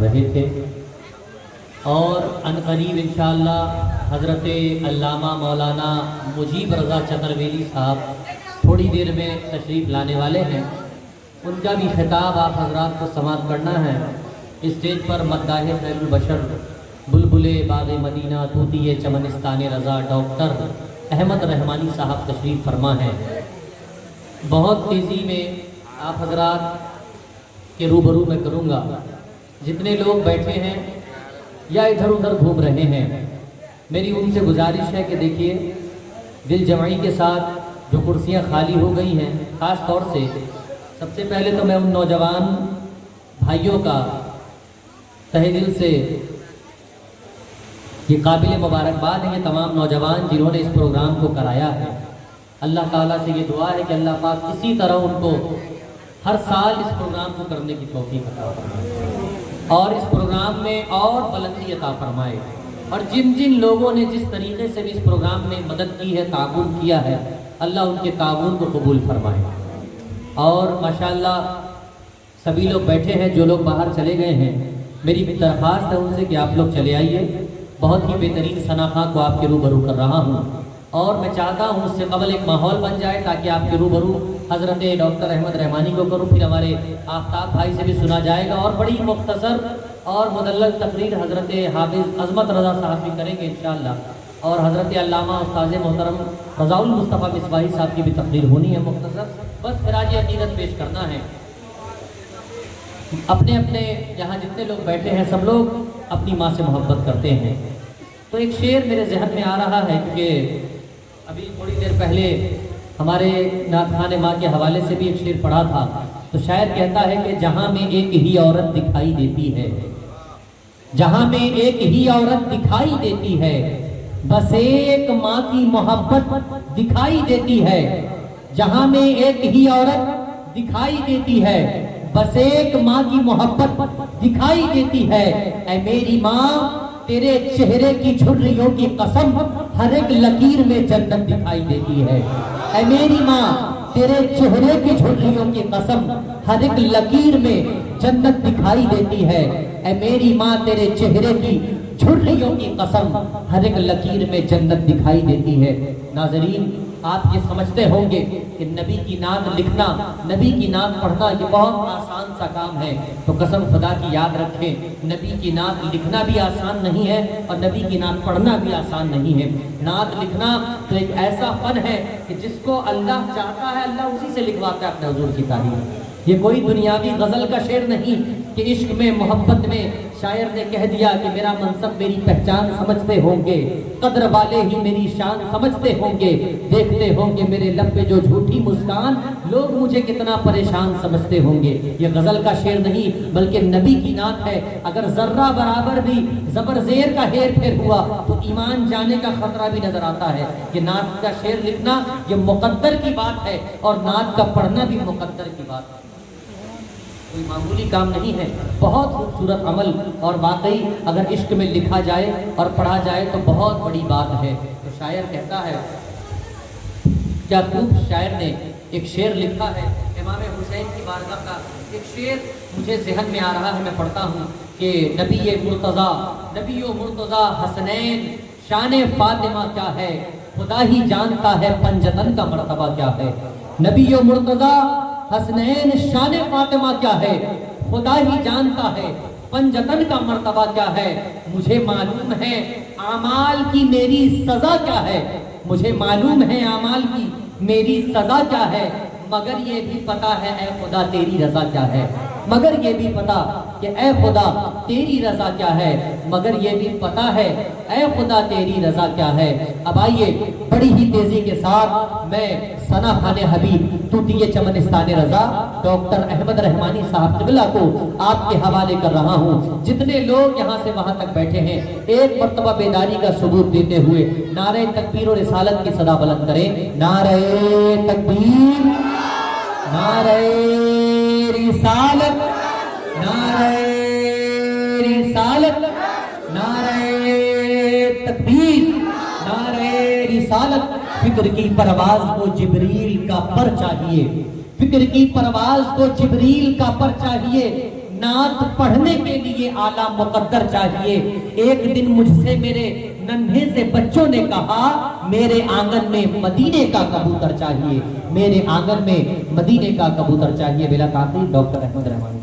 रहे थे और अनकरीब इंशाअल्लाह हज़रत अल्लामा मौलाना मुजीब रज़ा चतरवेली साहब थोड़ी देर में तशरीफ़ लाने वाले हैं। उनका भी खिताब आप हजरात को समाअत करना है। स्टेज पर मद्दाह खैरुल बशर बुलबुले बाग़ मदीना तूतिए चमनिस्तान रज़ा डॉक्टर अहमद रहमानी साहब तशरीफ़ फरमा है। बहुत तेज़ी में आप हजरात के रूबरू में करूँगा। जितने लोग बैठे हैं या इधर उधर घूम रहे हैं, मेरी उनसे गुजारिश है कि देखिए दिल जमाई के साथ जो कुर्सियां खाली हो गई हैं, ख़ास तौर से सबसे पहले तो मैं उन नौजवान भाइयों का तहे दिल से ये काबिल मुबारकबाद है, ये तमाम नौजवान जिन्होंने इस प्रोग्राम को कराया है। अल्लाह ताला से ये दुआ है कि अल्लाह पाक इसी तरह उनको हर साल इस प्रोग्राम को करने की तौफीक अता फरमाए और इस प्रोग्राम में और बुलंदी अता फरमाए। और जिन जिन लोगों ने जिस तरीके से भी इस प्रोग्राम में मदद की है, ताउन किया है, अल्लाह उनके ताउन को कबूल फरमाए। और माशाअल्लाह सभी लोग बैठे हैं, जो लोग बाहर चले गए हैं, मेरी भी दरख्वास्त है उनसे कि आप लोग चले आइए। बहुत ही बेहतरीन सनाखा को आपके रूबरू कर रहा हूँ और मैं चाहता हूँ उससे कबल एक माहौल बन जाए ताकि आपके रूबरू हज़रत डॉक्टर अहमद रहमानी को करूँ, फिर हमारे आफ्ताब भाई से भी सुना जाएगा और बड़ी मुख्तसर और मुदल्लल तकरीर हज़रत हाफिज़ अज़मत रज़ा साहब भी करेंगे इंशाअल्लाह। और हज़रत अल्लामा उस्ताद मोहतरम रज़ाउल मुस्तफ़ा मिसबाही साहब की भी तकरीर होनी है मुख्तसर। बस खिराज अक़ीदत पेश करना है। अपने अपने यहाँ जितने लोग बैठे हैं सब लोग अपनी माँ से मोहब्बत करते हैं। तो एक शेर मेरे जहन में आ रहा है कि अभी थोड़ी देर पहले हमारे नात खाने माँ के हवाले से भी एक शेर पढ़ा था। तो शायर कहता है कि जहाँ में एक ही औरत दिखाई देती है, जहाँ में एक ही औरत दिखाई देती है, बस एक माँ की मोहब्बत दिखाई देती है। जहाँ में एक ही औरत दिखाई देती है, बस एक माँ की मोहब्बत दिखाई देती है। ऐ मेरी माँ तेरे चेहरे की झुर्रियों की कसम, हर एक लकीर में जन्नत दिखाई देती है। ऐ मेरी माँ तेरे चेहरे की झुर्रियों की कसम, हर एक लकीर में जन्नत दिखाई देती है। ऐ मेरी माँ तेरे चेहरे की झुर्रियों की कसम, हर एक लकीर में जन्नत दिखाई देती है। नाज़रीन, आप ये समझते होंगे कि नबी की नात लिखना, नबी की नात पढ़ना ये बहुत आसान सा काम है। तो कसम खुदा की याद रखें, नबी की नात लिखना भी आसान नहीं है और नबी की नात पढ़ना भी आसान नहीं है। नात लिखना तो एक ऐसा फन है कि जिसको अल्लाह चाहता है अल्लाह उसी से लिखवाता है अपने हुजूर की तारीफ। ये कोई दुनियावी गज़ल का शेर नहीं कि इश्क में मोहब्बत में शायर ने कह दिया कि मेरा मनसब मेरी पहचान समझते होंगे, कद्र वाले ही मेरी शान समझते होंगे, देखते होंगे मेरे लब पे जो झूठी मुस्कान, लोग मुझे कितना परेशान समझते होंगे। ये गज़ल का शेर नहीं बल्कि नबी की नात है। अगर जर्रा बराबर भी ज़बर ज़ेर का हेर फेर हुआ तो ईमान जाने का खतरा भी नजर आता है। ये नात का शेर लिखना ये मुकद्दर की बात है और नात का पढ़ना भी मुकद्दर की बात है, कोई मामूली काम नहीं है। बहुत खूबसूरत अमल और वाकई अगर इश्क में लिखा जाए और पढ़ा जाए तो बहुत बड़ी बात है। तो शायर कहता है, क्या खूब शायर ने एक शेर लिखा है इमाम हुसैन की बारगाह का। एक शेर मुझे ज़हन में आ रहा है, मैं पढ़ता हूँ कि नबी मुर्तज़ा हसनैन शान फातिमा क्या है, खुदा ही जानता है पंजतन का मर्तबा क्या है। नबी मुर्तज़ा हसनैन शान फातिमा क्या है, खुदा ही जानता है पंजतन का मर्तबा क्या है। मुझे मालूम है आमाल की मेरी सजा क्या है, मुझे मालूम है आमाल की मेरी सजा क्या है, मगर ये भी पता है ऐ खुदा तेरी रजा क्या है। मगर ये भी पता कि ऐ खुदा तेरी रजा क्या है, मगर ये भी पता है ऐ खुदा तेरी रजा क्या है। अब आइए बड़ी ही तेजी के साथ मैं सना खाने हबीब तूतिए चमनिस्तान रजा डॉक्टर अहमद रहमानी साहब क़िबला को आपके हवाले कर रहा हूँ। जितने लोग यहाँ से वहाँ तक बैठे हैं, एक मर्तबा बेदारी का सबूत देते हुए नारे तकबीर और रिसालत की सदा बुलंद करें। नारे तकबीर, नारे रिसालत, नारे रिसालत, नारे तकबीर, नारे रिसालत। फिक्र की परवाज को जिब्रील का पर चाहिए, फिक्र की परवाज को जिब्रील का पर चाहिए, नात पढ़ने के लिए आला मुकद्दर चाहिए। एक दिन मुझसे मेरे नन्हे से बच्चों ने कहा, मेरे आंगन में मदीने का कबूतर चाहिए, मेरे आंगन में मदीने का कबूतर चाहिए। बेला काफी डॉक्टर अहमद रहमानी।